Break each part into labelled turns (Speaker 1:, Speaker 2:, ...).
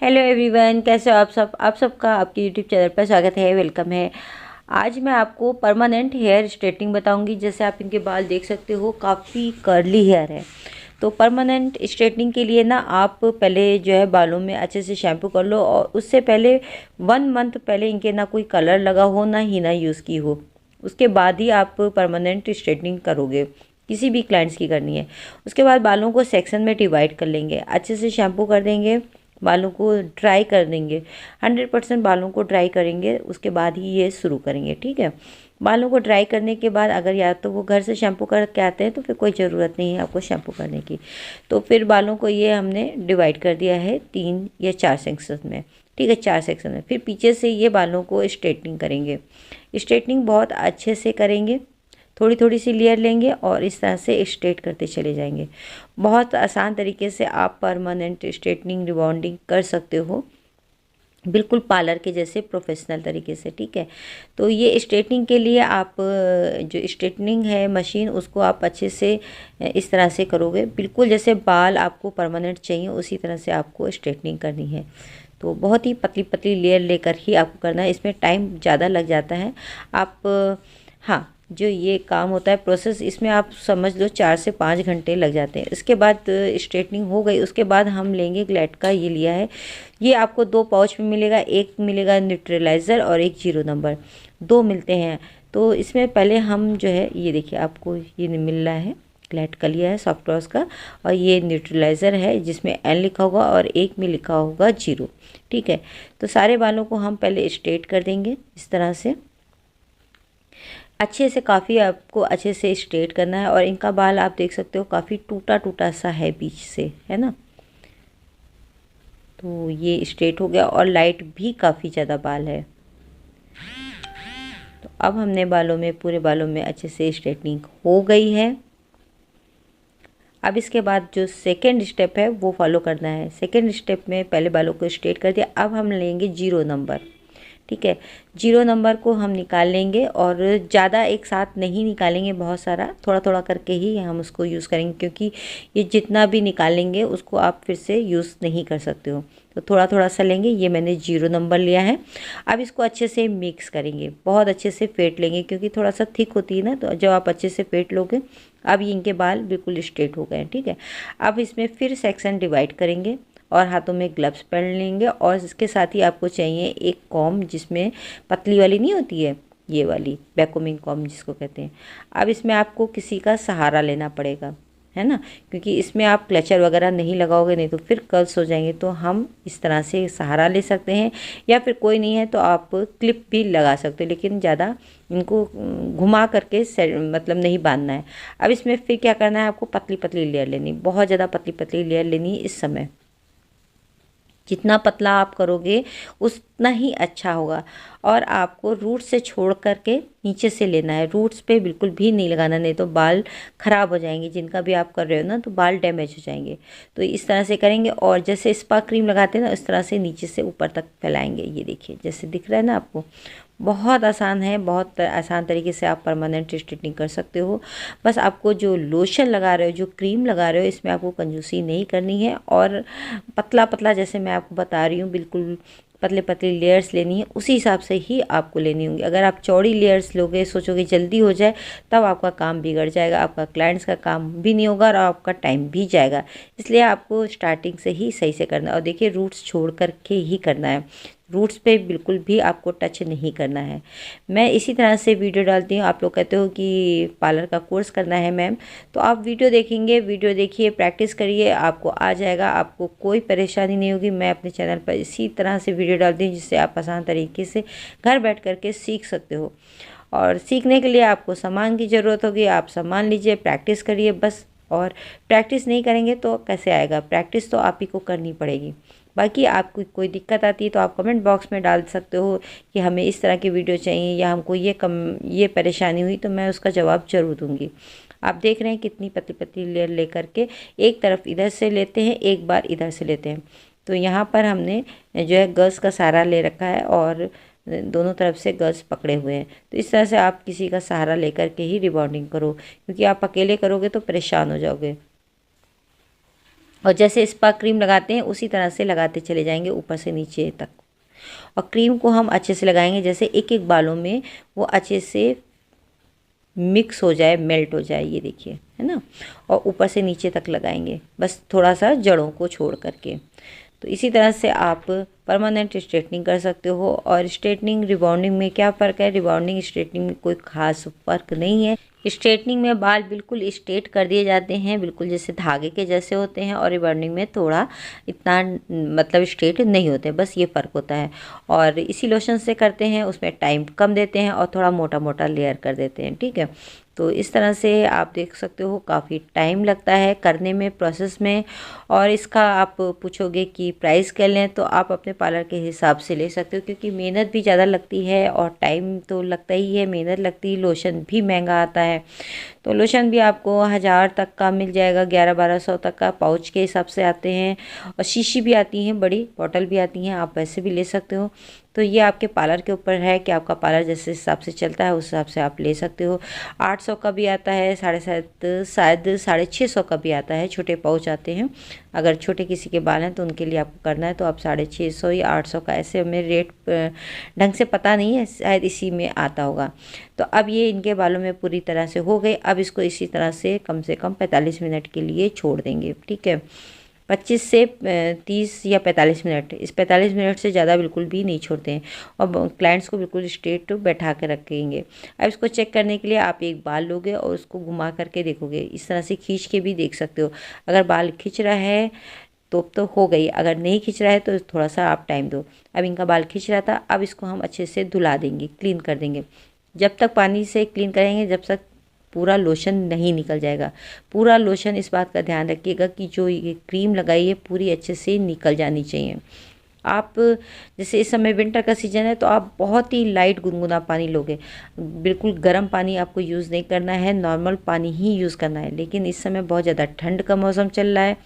Speaker 1: Hello everyone, कैसे हो आप सबका आपके यूट्यूब चैनल पर स्वागत है, वेलकम है। आज मैं आपको परमानेंट हेयर स्ट्रेटनिंग बताऊंगी। जैसे आप इनके बाल देख सकते हो, काफ़ी कर्ली हेयर है। तो परमानेंट स्ट्रेटनिंग के लिए ना आप पहले जो है बालों में अच्छे से शैम्पू कर लो, और उससे पहले 1 मंथ पहले इनके ना कोई कलर लगा हो, ना ही ना यूज़ की हो। उसके बाद ही आप परमानेंट स्ट्रेटनिंग करोगे, किसी भी क्लाइंट्स की करनी है। उसके बाद बालों को सेक्शन में डिवाइड कर लेंगे, अच्छे से शैम्पू कर देंगे, बालों को ड्राई कर देंगे। 100% बालों को ड्राई करेंगे, उसके बाद ही ये शुरू करेंगे, ठीक है। बालों को ड्राई करने के बाद अगर या तो वो घर से शैम्पू करके आते हैं तो फिर कोई ज़रूरत नहीं है आपको शैम्पू करने की। तो फिर बालों को ये हमने डिवाइड कर दिया है 3 या 4 सेक्शन में, ठीक है, 4 सेक्शन में। फिर पीछे से ये बालों को स्ट्रेटनिंग करेंगे। स्ट्रेटनिंग बहुत अच्छे से करेंगे, थोड़ी थोड़ी सी लेयर लेंगे और इस तरह से स्ट्रेट करते चले जाएंगे। बहुत आसान तरीके से आप परमानेंट स्ट्रेटनिंग रिबॉन्डिंग कर सकते हो, बिल्कुल पार्लर के जैसे प्रोफेशनल तरीके से, ठीक है। तो ये स्ट्रेटनिंग के लिए आप जो स्ट्रेटनिंग है मशीन, उसको आप अच्छे से इस तरह से करोगे, बिल्कुल जैसे बाल आपको परमानेंट चाहिए उसी तरह से आपको स्ट्रेटनिंग करनी है। तो बहुत ही पतली पतली लेयर लेकर ही आपको करना है, इसमें टाइम ज़्यादा लग जाता है। आप हाँ, जो ये काम होता है प्रोसेस, इसमें आप समझ लो 4 से 5 घंटे लग जाते हैं। इसके बाद स्ट्रेटनिंग हो गई, उसके बाद हम लेंगे ग्लैड का, ये लिया है। ये आपको 2 पाउच में मिलेगा, एक मिलेगा न्यूट्रलाइज़र और एक 0 नंबर, 2 मिलते हैं। तो इसमें पहले हम जो है, ये देखिए आपको ये मिल रहा है, ग्लैड का लिया है सॉफ्ट वॉश का, और ये न्यूट्रलाइज़र है जिसमें एन लिखा होगा और एक में लिखा होगा 0, ठीक है। तो सारे बालों को हम पहले स्ट्रेट कर देंगे इस तरह से अच्छे से, काफ़ी आपको अच्छे से स्ट्रेट करना है। और इनका बाल आप देख सकते हो काफ़ी टूटा टूटा सा है बीच से, है ना। तो ये स्ट्रेट हो गया और लाइट भी काफ़ी ज़्यादा बाल है। तो अब हमने बालों में, पूरे बालों में अच्छे से स्ट्रेटनिंग हो गई है। अब इसके बाद जो सेकेंड स्टेप है वो फॉलो करना है। सेकेंड स्टेप में पहले बालों को स्ट्रेट कर दिया, अब हम लेंगे 0 नंबर, ठीक है। 0 नंबर को हम निकाल लेंगे, और ज़्यादा एक साथ नहीं निकालेंगे, बहुत सारा, थोड़ा थोड़ा करके ही हम उसको यूज़ करेंगे, क्योंकि ये जितना भी निकालेंगे उसको आप फिर से यूज़ नहीं कर सकते हो। तो थोड़ा थोड़ा सा लेंगे, ये मैंने 0 नंबर लिया है। अब इसको अच्छे से मिक्स करेंगे, बहुत अच्छे से फेंट लेंगे, क्योंकि थोड़ा सा थिक होती है ना, तो जब आप अच्छे से फेंट लोगे, अब इनके बाल बिल्कुल स्ट्रेट हो गए हैं, ठीक है। अब इसमें फिर सेक्शन डिवाइड करेंगे और हाथों में ग्लव्स पहन लेंगे, और इसके साथ ही आपको चाहिए एक कॉम, जिसमें पतली वाली नहीं होती है, ये वाली वैक्यूमिंग कॉम जिसको कहते हैं। अब इसमें आपको किसी का सहारा लेना पड़ेगा, है ना, क्योंकि इसमें आप क्लचर वगैरह नहीं लगाओगे, नहीं तो फिर कर्ल्स हो जाएंगे। तो हम इस तरह से सहारा ले सकते हैं, या फिर कोई नहीं है तो आप क्लिप भी लगा सकते हो, लेकिन ज़्यादा इनको घुमा करके मतलब नहीं बांधना है। अब इसमें फिर क्या करना है, आपको पतली पतली लेयर लेनी, बहुत ज़्यादा पतली पतली लेयर लेनी है इस समय। जितना पतला आप करोगे उतना ही अच्छा होगा। और आपको रूट से छोड़ करके नीचे से लेना है, रूट्स पे बिल्कुल भी नहीं लगाना, नहीं तो बाल ख़राब हो जाएंगे। जिनका भी आप कर रहे हो ना, तो बाल डैमेज हो जाएंगे। तो इस तरह से करेंगे, और जैसे स्पा क्रीम लगाते हैं ना, इस तरह से नीचे से ऊपर तक फैलाएंगे। ये देखिए जैसे दिख रहा है ना आपको, बहुत आसान है, बहुत आसान तरीके से आप परमानेंट स्ट्रेटनिंग कर सकते हो। बस आपको जो लोशन लगा रहे हो, जो क्रीम लगा रहे हो, इसमें आपको कंजूसी नहीं करनी है, और पतला पतला जैसे मैं आपको बता रही हूँ, बिल्कुल पतले पतले लेयर्स लेनी है, उसी हिसाब से ही आपको लेनी होंगी। अगर आप चौड़ी लेयर्स लोगे, सोचोगे जल्दी हो जाए, तब आपका काम बिगड़ जाएगा, आपका क्लाइंट्स का काम भी नहीं होगा और आपका टाइम भी जाएगा। इसलिए आपको स्टार्टिंग से ही सही से करना है। और देखिए, रूट्स छोड़ करके ही करना है, रूट्स पे बिल्कुल भी आपको टच नहीं करना है। मैं इसी तरह से वीडियो डालती हूँ। आप लोग कहते हो कि पार्लर का कोर्स करना है मैम, तो आप वीडियो देखेंगे, वीडियो देखिए, प्रैक्टिस करिए, आपको आ जाएगा, आपको कोई परेशानी नहीं होगी। मैं अपने चैनल पर इसी तरह से वीडियो डालती हूँ, जिससे आप आसान तरीके से घर बैठ करके सीख सकते हो। और सीखने के लिए आपको सामान की ज़रूरत होगी, आप सामान लीजिए, प्रैक्टिस करिए बस। और प्रैक्टिस नहीं करेंगे तो कैसे आएगा, प्रैक्टिस तो आप ही को करनी पड़ेगी। बाकी आपको कोई दिक्कत आती है तो आप कमेंट बॉक्स में डाल सकते हो कि हमें इस तरह की वीडियो चाहिए, या हमको ये परेशानी हुई, तो मैं उसका जवाब ज़रूर दूंगी। आप देख रहे हैं कितनी पतली पतली लेयर लेकर के, एक तरफ इधर से लेते हैं, एक बार इधर से लेते हैं। तो यहाँ पर हमने जो है गर्ल्स का सहारा ले रखा है, और दोनों तरफ से गर्ल्स पकड़े हुए हैं। तो इस तरह से आप किसी का सहारा लेकर के ही रिबॉन्डिंग करो, क्योंकि आप अकेले करोगे तो परेशान हो जाओगे। और जैसे स्पा क्रीम लगाते हैं उसी तरह से लगाते चले जाएंगे ऊपर से नीचे तक। और क्रीम को हम अच्छे से लगाएंगे, जैसे एक एक बालों में वो अच्छे से मिक्स हो जाए, मेल्ट हो जाए, ये देखिए, है ना। और ऊपर से नीचे तक लगाएंगे, बस थोड़ा सा जड़ों को छोड़ करके। तो इसी तरह से आप परमानेंट स्ट्रेटनिंग कर सकते हो। और स्ट्रेटनिंग रिबॉन्डिंग में क्या फ़र्क है? रिबॉन्डिंग स्ट्रेटनिंग में कोई ख़ास फ़र्क नहीं है। स्ट्रेटनिंग में बाल बिल्कुल स्ट्रेट कर दिए जाते हैं, बिल्कुल जैसे धागे के जैसे होते हैं, और रिबॉन्डिंग में थोड़ा इतना मतलब स्ट्रेट नहीं होते, बस ये फ़र्क होता है। और इसी लोशन से करते हैं, उसमें टाइम कम देते हैं और थोड़ा मोटा मोटा लेयर कर देते हैं, ठीक है। तो इस तरह से आप देख सकते हो काफ़ी टाइम लगता है करने में, प्रोसेस में। और इसका आप पूछोगे कि प्राइस क्या लें, तो आप अपने पार्लर के हिसाब से ले सकते हो, क्योंकि मेहनत भी ज़्यादा लगती है और टाइम तो लगता ही है, मेहनत लगती है। लोशन भी महंगा आता है, तो लोशन भी आपको 1000 तक का मिल जाएगा, 1100-1200 तक का पाउच के हिसाब से आते हैं। और शीशी भी आती हैं, बड़ी बॉटल भी आती हैं, आप वैसे भी ले सकते हो। तो ये आपके पार्लर के ऊपर है कि आपका पार्लर जैसे हिसाब से चलता है उस हिसाब से आप ले सकते हो। 800 का भी आता है, 750 शायद 650 का भी आता है, छोटे पाउच आते हैं। अगर छोटे किसी के बाल हैं तो उनके लिए आपको करना है तो आप 650 या 800 का, ऐसे हमें रेट ढंग से पता नहीं है, शायद इसी में आता होगा। तो अब ये इनके बालों में पूरी तरह से हो गई। अब इसको इसी तरह से कम 45 मिनट के लिए छोड़ देंगे, ठीक है। 25 से 30 या 45 मिनट, इस 45 मिनट से ज़्यादा बिल्कुल भी नहीं छोड़ते हैं। और क्लाइंट्स को बिल्कुल स्ट्रेट बैठा के रखेंगे। अब इसको चेक करने के लिए आप एक बाल लोगे और उसको घुमा करके देखोगे, इस तरह से खींच के भी देख सकते हो। अगर बाल खींच रहा है तो हो गई, अगर नहीं खींच रहा है तो थोड़ा सा आप टाइम दो। अब इनका बाल खींच रहा था, अब इसको हम अच्छे से धुला देंगे, क्लीन कर देंगे। जब तक पानी से क्लीन करेंगे जब तक पूरा लोशन नहीं निकल जाएगा। पूरा लोशन, इस बात का ध्यान रखिएगा कि जो ये क्रीम लगाई है पूरी अच्छे से निकल जानी चाहिए। आप जैसे इस समय विंटर का सीज़न है तो आप बहुत ही लाइट गुनगुना पानी लोगे, बिल्कुल गर्म पानी आपको यूज़ नहीं करना है, नॉर्मल पानी ही यूज़ करना है। लेकिन इस समय बहुत ज़्यादा ठंड का मौसम चल रहा है,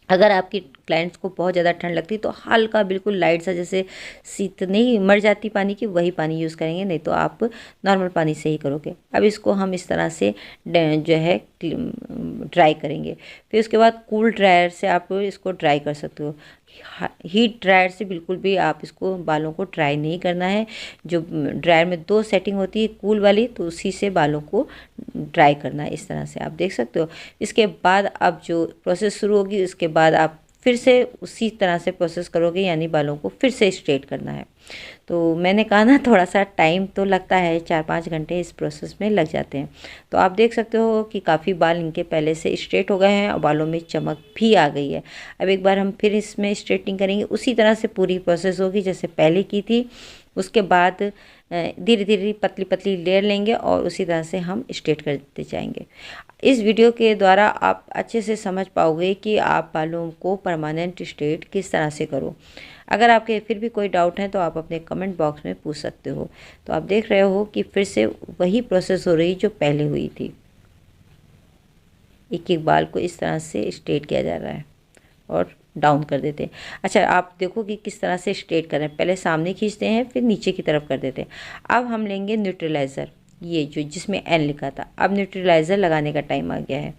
Speaker 1: अगर आपकी क्लाइंट्स को बहुत ज़्यादा ठंड लगती है तो हल्का बिल्कुल लाइट सा, जैसे शीत नहीं मर जाती पानी की, वही पानी यूज़ करेंगे, नहीं तो आप नॉर्मल पानी से ही करोगे। अब इसको हम इस तरह से जो है ड्राई करेंगे। फिर उसके बाद कूल ड्रायर से आप इसको ड्राई कर सकते हो। हीट ड्रायर से बिल्कुल भी आप इसको बालों को ड्राई नहीं करना है। जो ड्रायर में 2 सेटिंग होती है कूल वाली, तो उसी से बालों को ड्राई करना है, इस तरह से आप देख सकते हो। इसके बाद अब जो प्रोसेस शुरू होगी, उसके बाद आप फिर से उसी तरह से प्रोसेस करोगे, यानी बालों को फिर से स्ट्रेट करना है। तो मैंने कहा ना, थोड़ा सा टाइम तो लगता है, 4-5 घंटे इस प्रोसेस में लग जाते हैं। तो आप देख सकते हो कि काफ़ी बाल इनके पहले से स्ट्रेट हो गए हैं और बालों में चमक भी आ गई है। अब एक बार हम फिर इसमें स्ट्रेटिंग करेंगे, उसी तरह से पूरी प्रोसेस होगी जैसे पहले की थी। उसके बाद धीरे धीरे पतली पतली लेयर लेंगे और उसी तरह से हम स्ट्रेट करते जाएंगे। इस वीडियो के द्वारा आप अच्छे से समझ पाओगे कि आप बालों को परमानेंट स्ट्रेट किस तरह से करो। अगर आपके फिर भी कोई डाउट है तो आप अपने कमेंट बॉक्स में पूछ सकते हो। तो आप देख रहे हो कि फिर से वही प्रोसेस हो रही जो पहले हुई थी। एक एक बाल को इस तरह से स्ट्रेट किया जा रहा है और डाउन कर देते हैं। अच्छा, आप देखो कि किस तरह से स्ट्रेट कर रहे हैं, पहले सामने खींचते हैं फिर नीचे की तरफ कर देते हैं। अब हम लेंगे न्यूट्रलाइज़र, ये जो जिसमें एन लिखा था। अब न्यूट्रलाइज़र लगाने का टाइम आ गया है।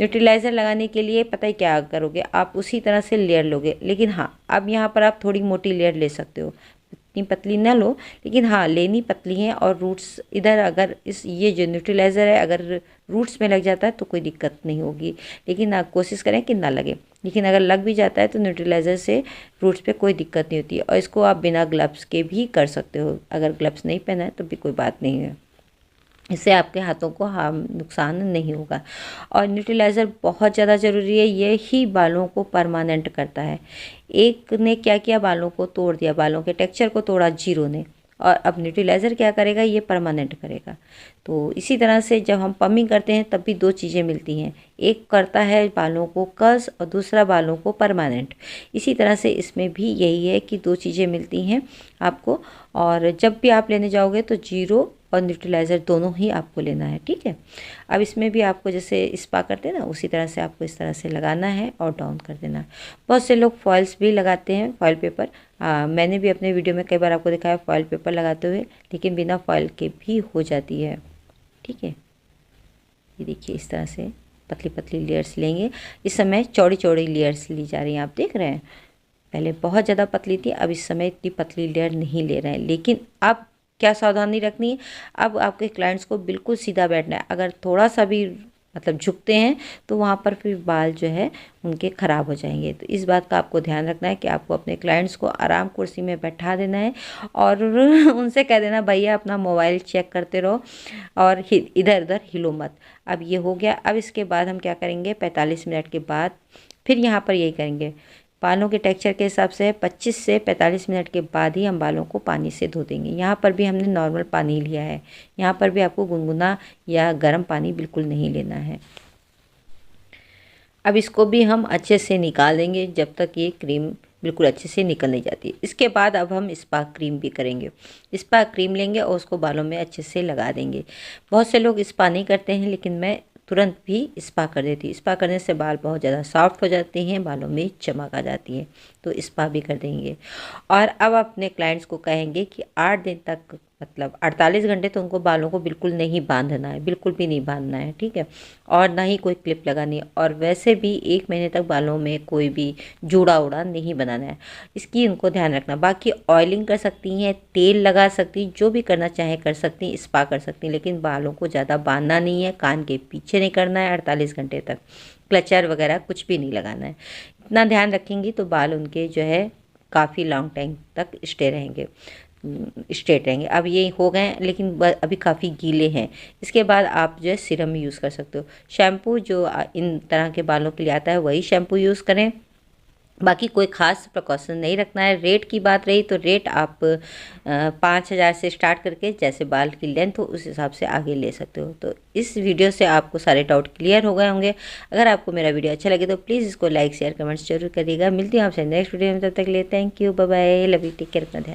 Speaker 1: न्यूट्रलाइज़र लगाने के लिए पता है क्या करोगे, आप उसी तरह से लेयर लोगे, लेकिन हाँ अब यहाँ पर आप थोड़ी मोटी लेयर ले सकते हो, इतनी पतली ना लो, लेकिन हाँ लेनी पतली है। और रूट्स इधर, अगर इस ये जो न्यूट्रलाइज़र है अगर रूट्स में लग जाता है तो कोई दिक्कत नहीं होगी, लेकिन आप कोशिश करें कि ना लगे। लेकिन अगर लग भी जाता है तो न्यूट्रलाइज़र से रूट्स पे कोई दिक्कत नहीं होती है। और इसको आप बिना ग्लव्स के भी कर सकते हो, अगर ग्लव्स नहीं पहना है तो भी कोई बात नहीं है, इससे आपके हाथों को नुकसान नहीं होगा। और न्यूट्रलाइज़र बहुत ज़्यादा ज़रूरी है, ये ही बालों को परमानेंट करता है। एक ने क्या किया, बालों को तोड़ दिया, बालों के टेक्सचर को तोड़ा जीरो ने, और अब न्यूट्रलाइज़र क्या करेगा, ये परमानेंट करेगा। तो इसी तरह से जब हम पम्पिंग करते हैं तब भी 2 चीज़ें मिलती हैं, एक करता है बालों को कस और दूसरा बालों को परमानेंट। इसी तरह से इसमें भी यही है कि 2 चीज़ें मिलती हैं आपको। और जब भी आप लेने जाओगे तो जीरो और न्यूट्रलाइज़र दोनों ही आपको लेना है, ठीक है। अब इसमें भी आपको जैसे स्पा करते हैं ना, उसी तरह से आपको इस तरह से लगाना है और डाउन कर देना है। बहुत से लोग फॉइल्स भी लगाते हैं, फॉइल पेपर। मैंने भी अपने वीडियो में कई बार आपको दिखाया फॉइल पेपर लगाते हुए, लेकिन बिना फॉइल के भी हो जाती है, ठीक है। ये देखिए इस तरह से पतली पतली लेयर्स लेंगे। इस समय चौड़ी चौड़ी लेयर्स ली जा रही हैं, आप देख रहे हैं। पहले बहुत ज़्यादा पतली थी, अब इस समय इतनी पतली लेयर नहीं ले रहे हैं। लेकिन अब क्या सावधानी रखनी है, अब आपके क्लाइंट्स को बिल्कुल सीधा बैठना है। अगर थोड़ा सा भी मतलब झुकते हैं तो वहाँ पर फिर बाल जो है उनके ख़राब हो जाएंगे। तो इस बात का आपको ध्यान रखना है कि आपको अपने क्लाइंट्स को आराम कुर्सी में बैठा देना है और उनसे कह देना भैया अपना मोबाइल चेक करते रहो और इधर उधर हिलो मत। अब ये हो गया। अब इसके बाद हम क्या करेंगे, 45 मिनट के बाद फिर यहाँ पर यही करेंगे। बालों के टेक्सचर के हिसाब से 25 से 45 मिनट के बाद ही हम बालों को पानी से धो देंगे। यहाँ पर भी हमने नॉर्मल पानी लिया है, यहाँ पर भी आपको गुनगुना या गर्म पानी बिल्कुल नहीं लेना है। अब इसको भी हम अच्छे से निकाल देंगे जब तक ये क्रीम बिल्कुल अच्छे से निकल नहीं जाती। इसके बाद अब हम स्पा क्रीम भी करेंगे। स्पा क्रीम लेंगे और उसको बालों में अच्छे से लगा देंगे। बहुत से लोग स्पा नहीं करते हैं, लेकिन मैं तुरंत भी स्पा कर देती। स्पा करने से बाल बहुत ज़्यादा सॉफ्ट हो जाते हैं, बालों में चमक आ जाती है, तो स्पा भी कर देंगे। और अब अपने क्लाइंट्स को कहेंगे कि 8 दिन तक मतलब 48 घंटे तो उनको बालों को बिल्कुल नहीं बांधना है, बिल्कुल भी नहीं बांधना है, ठीक है। और ना ही कोई क्लिप लगानी है, और वैसे भी 1 महीने तक बालों में कोई भी जूड़ा उड़ा नहीं बनाना है, इसकी उनको ध्यान रखना। बाकी ऑयलिंग कर सकती हैं, तेल लगा सकती हैं, जो भी करना चाहे कर सकती हैं, स्पा कर सकती हैं, लेकिन बालों को ज़्यादा बांधना नहीं है, कान के पीछे नहीं करना है 48 घंटे तक, क्लचर वगैरह कुछ भी नहीं लगाना है। इतना ध्यान रखेंगी तो बाल उनके जो है काफ़ी लॉन्ग टाइम तक स्ट्रेट रहेंगे। अब ये हो गए, लेकिन अभी काफ़ी गीले हैं। इसके बाद आप जो है सीरम यूज़ कर सकते हो। शैम्पू जो इन तरह के बालों के लिए आता है वही शैम्पू यूज़ करें, बाकी कोई ख़ास प्रिकॉशन नहीं रखना है। रेट की बात रही तो रेट आप 5,000 से स्टार्ट करके जैसे बाल की लेंथ हो उस हिसाब से आगे ले सकते हो। तो इस वीडियो से आपको सारे डाउट क्लियर हो गए होंगे। अगर आपको मेरा वीडियो अच्छा लगे तो प्लीज़ इसको लाइक शेयर कमेंट्स जरूर करिएगा। मिलती हूँ आपसे नेक्स्ट वीडियो में, तब तक के लिए thank you, bye bye, love you, take care, अपना ध्यान।